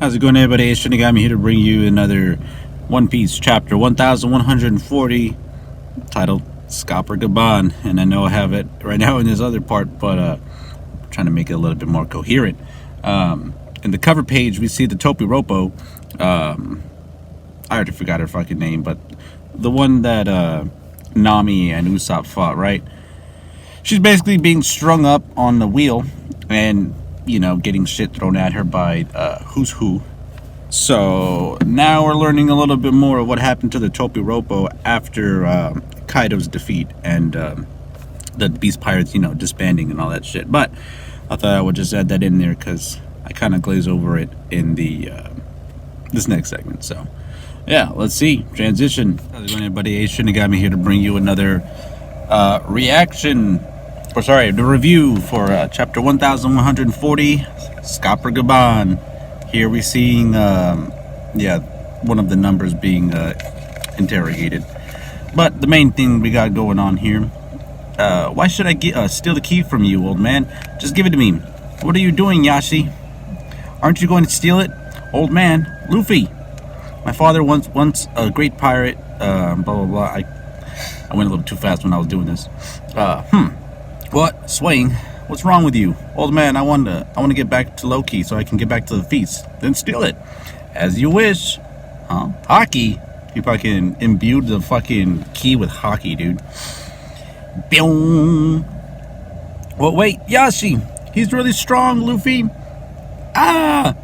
How's it going, everybody? It's Shinigami here to bring you another One Piece chapter 1140 titled Scopper Gaban. And I know I have it right now in this other part, but I'm trying to make it a little bit more coherent. In the cover page, we see the Topiropo. I already forgot her fucking name, but the one that Nami and Usopp fought, right? She's basically being strung up on the wheel and, you know, getting shit thrown at her by Who's Who. So now we're learning a little bit more of what happened to the Topiropo after Kaido's defeat and the Beast Pirates, you know, disbanding and all that shit. But I thought I would just add that in there because I kind of glaze over it in the this next segment. So yeah, let's see. Transition. How's it going, everybody? Ace Shinigami here to bring you another the review for chapter 1140, Scopper Gaban. Here we're seeing, one of the numbers being interrogated. But the main thing we got going on here, why should I steal the key from you, old man? Just give it to me. What are you doing, Yashi? Aren't you going to steal it? Old man, Luffy. My father once a great pirate, blah, blah, blah. I went a little too fast when I was doing this. What? Swaying? What's wrong with you? Old man, I want to get back to Loki so I can get back to the feast. Then steal it. As you wish. Huh? Hockey? You fucking imbued the fucking key with hockey, dude. Boom. Well, wait, Yashi. He's really strong, Luffy. Ah!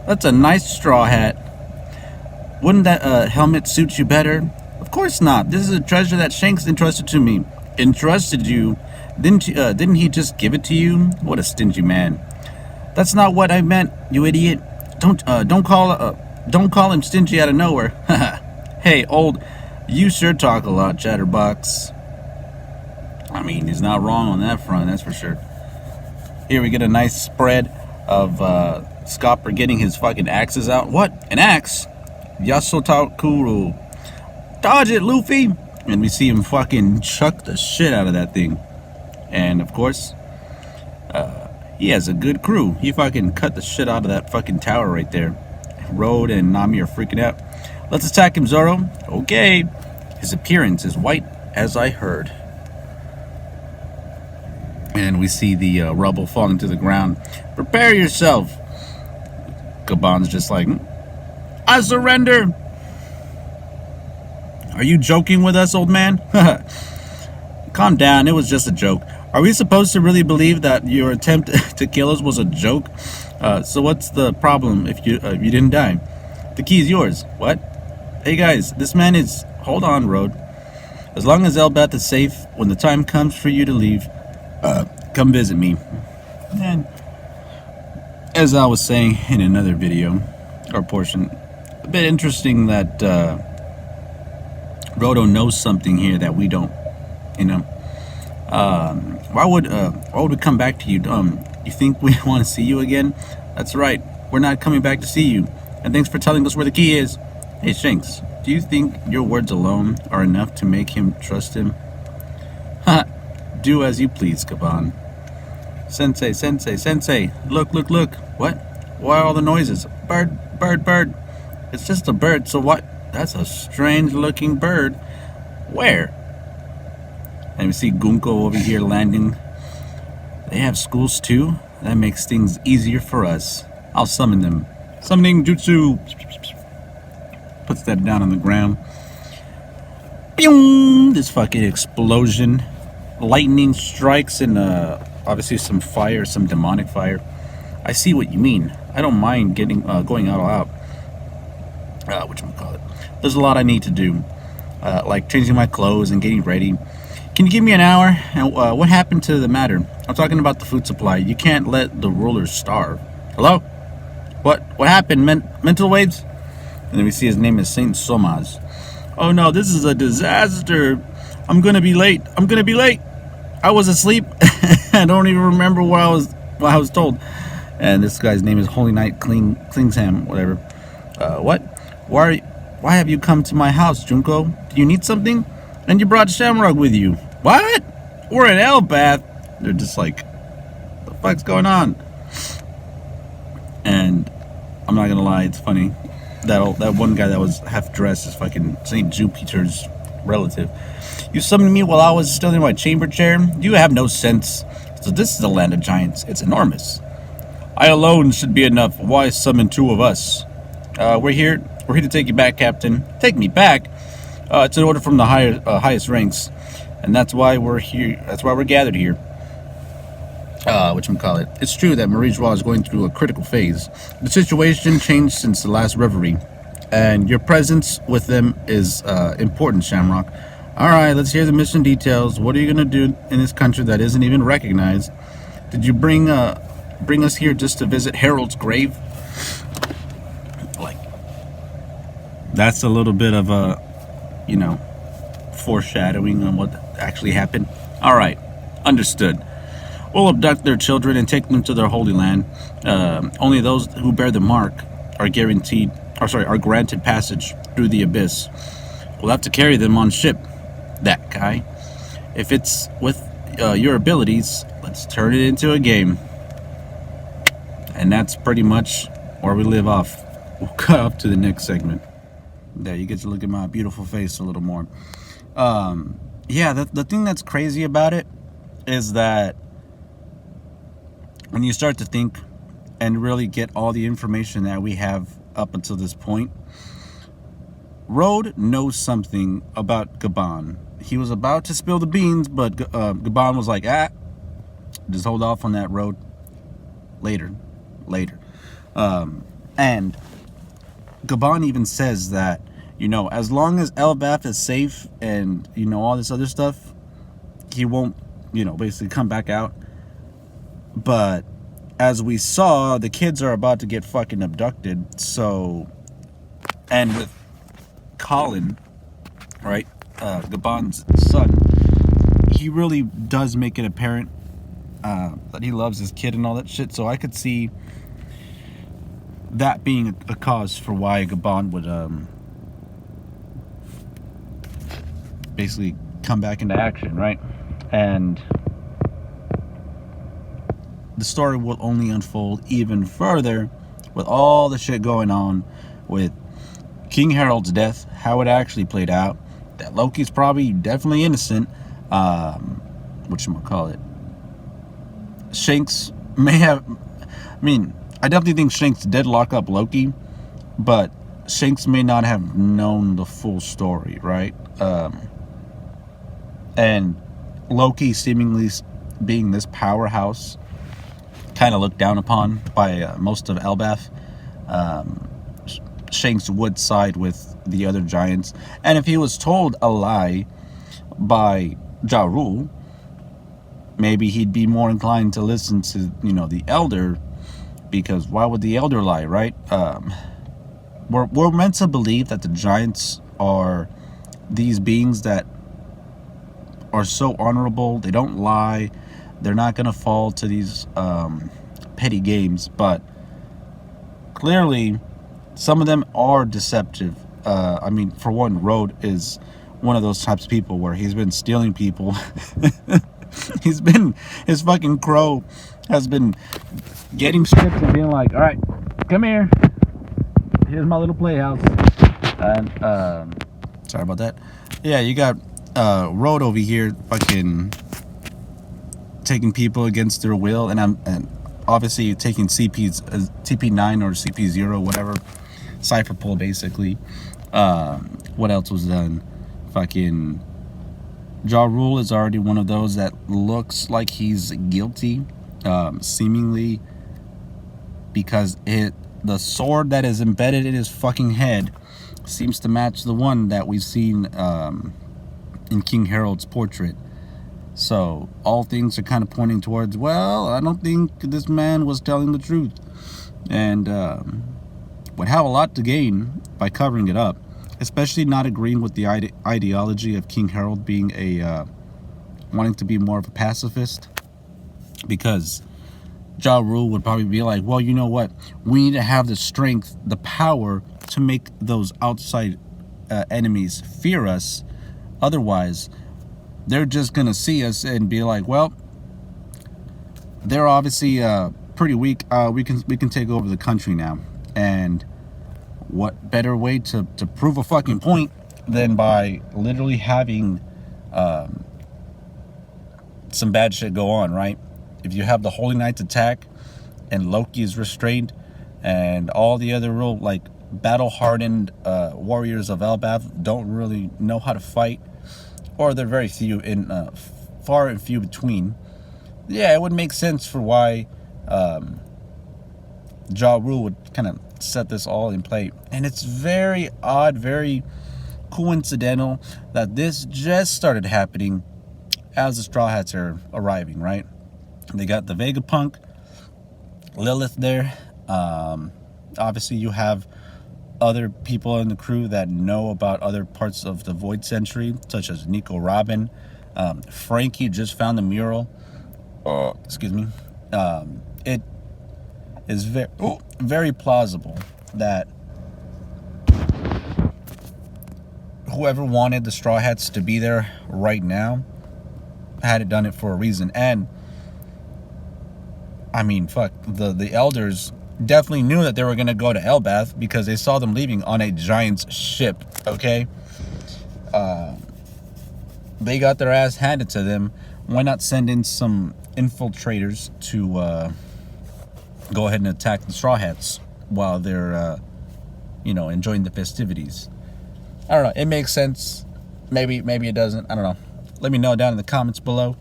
That's a nice straw hat. Wouldn't that helmet suit you better? Of course not. This is a treasure that Shanks entrusted to me. Entrusted you? Didn't he just give it to you? What a stingy man. That's not what I meant, you idiot. Don't call him stingy out of nowhere. Hey, old, you sure talk a lot, Chatterbox. I mean, he's not wrong on that front, that's for sure. Here we get a nice spread of Scopper getting his fucking axes out. What? An axe? Yasotakuru. Dodge it, Luffy! And we see him fucking chuck the shit out of that thing. And of course, he has a good crew. He fucking cut the shit out of that fucking tower right there. Road and Nami are freaking out. Let's attack him, Zoro. Okay. His appearance is white as I heard. And we see the rubble falling to the ground. Prepare yourself. Gaban's just like, I surrender. Are you joking with us, old man? Calm down, it was just a joke. Are we supposed to really believe that your attempt to kill us was a joke? So what's the problem if you didn't die? The key is yours. What? Hey guys, this man is... Hold on, Road. As long as Elbath is safe, when the time comes for you to leave, come visit me. And as I was saying in another video, or portion, a bit interesting that Rodo knows something here that we don't, you know. Why would we come back to you? You think we want to see you again? That's right. We're not coming back to see you. And thanks for telling us where the key is. Hey, Shanks, do you think your words alone are enough to make him trust him? Ha! Do as you please, Gaban. Sensei. Look. What? Why are all the noises? Bird. It's just a bird, so what? That's a strange looking bird. Where? And we see Gunko over here landing. They have schools too? That makes things easier for us. I'll summon them. Summoning Jutsu. Puts that down on the ground. Pew! This fucking explosion. Lightning strikes and obviously some fire, some demonic fire. I see what you mean. I don't mind going all out. Whatchamacallit. There's a lot I need to do. Like changing my clothes and getting ready. Can you give me an hour? And what happened to the matter? I'm talking about the food supply. You can't let the rulers starve. Hello? What happened? Mental waves? And then we see his name is Saint Somaz. Oh no, this is a disaster. I'm gonna be late. I was asleep. I don't even remember what I was told. And this guy's name is Holy Knight Klingsham, whatever. What? Why have you come to my house, Junko? Do you need something? And you brought Shamrock with you. What? We're in Elbath. They're just like, what the fuck's going on? And I'm not gonna lie, it's funny. That one guy that was half dressed is fucking Saint Jupiter's relative. You summoned me while I was still in my chamber chair. You have no sense. So this is the land of giants. It's enormous. I alone should be enough. Why summon two of us? We're here. We're here to take you back, Captain. Take me back. It's an order from the highest ranks, and that's why we're here. That's why we're gathered here. Whatchamacallit. It's true that Marie Joie is going through a critical phase. The situation changed since the last reverie, and your presence with them is important, Shamrock. Alright, let's hear the mission details. What are you gonna do in this country that isn't even recognized? Did you bring us here just to visit Harold's grave? Like, that's a little bit of a, foreshadowing on what actually happened. Alright, understood. We'll abduct their children and take them to their holy land. Only those who bear the mark are granted passage through the abyss. We'll have to carry them on ship. That guy. If it's with your abilities, let's turn it into a game. And that's pretty much where we live off. We'll cut off to the next segment. There, you get to look at my beautiful face a little more. The thing that's crazy about it is that when you start to think and really get all the information that we have up until this point, Rode knows something about Gabon. He was about to spill the beans, but Gabon was like, just hold off on that, Rode. Later. And Gabon even says that, as long as Elbaf is safe and, all this other stuff, he won't, basically come back out. But as we saw, the kids are about to get fucking abducted. So, and with Colin, right, Gabon's son, he really does make it apparent that he loves his kid and all that shit. So I could see that being a cause for why Gabon would basically come back into action, right? And the story will only unfold even further with all the shit going on with King Harold's death, how it actually played out, that Loki's probably definitely innocent, whatchamacallit. Shanks may have, I definitely think Shanks did lock up Loki, but Shanks may not have known the full story, right? And Loki seemingly being this powerhouse, kind of looked down upon by most of Elbaf. Shanks would side with the other giants, and if he was told a lie by Ja Rule, maybe he'd be more inclined to listen to the Elder, because why would the Elder lie, right? We're meant to believe that the giants are these beings that are so honorable, they don't lie, they're not gonna fall to these petty games, but clearly some of them are deceptive. For one, Rode is one of those types of people where he's been stealing people. His fucking crow has been getting stripped and being like, all right, come here, here's my little playhouse. And sorry about that. Yeah, you got Rode over here fucking taking people against their will, and obviously taking CP9 or CP0, whatever, Cypher Pull basically. What else was done? Fucking Ja Rule is already one of those that looks like he's guilty, seemingly, because the sword that is embedded in his fucking head seems to match the one that we've seen in King Harold's portrait. So all things are kind of pointing towards, well, I don't think this man was telling the truth, and would have a lot to gain by covering it up, especially not agreeing with the ideology of King Harold being wanting to be more of a pacifist, because Ja Rule would probably be like, well, you know what, we need to have the strength, the power to make those outside enemies fear us. Otherwise, they're just gonna see us and be like, well, they're obviously pretty weak. We can take over the country now. And what better way to prove a fucking point than by literally having some bad shit go on, right? If you have the Holy Knights attack and Loki is restrained, and all the other real like battle-hardened warriors of Elbaf don't really know how to fight, or they're very few in far and few between, yeah, it would make sense for why Ja Rule would kind of set this all in play. And it's very odd, very coincidental that this just started happening as the Straw Hats are arriving, right? They got the Vegapunk, Lilith there. Obviously, you have other people in the crew that know about other parts of the Void Century, such as Nico Robin. Frankie just found the mural. Excuse me. It is very plausible that whoever wanted the Straw Hats to be there right now had done it for a reason. And I mean, fuck, the elders definitely knew that they were going to go to Elbaf because they saw them leaving on a giant's ship, okay? They got their ass handed to them. Why not send in some infiltrators to go ahead and attack the Straw Hats while they're, enjoying the festivities? I don't know. It makes sense. Maybe it doesn't. I don't know. Let me know down in the comments below.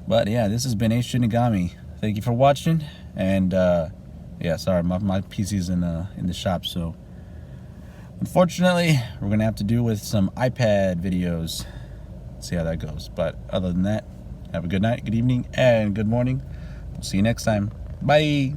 But yeah, this has been Ace Shinigami. Thank you for watching. And yeah, sorry, my PC's in the shop, so unfortunately we're gonna have to do with some iPad videos. See how that goes. But other than that, have a good night, good evening, and good morning. We'll see you next time. Bye.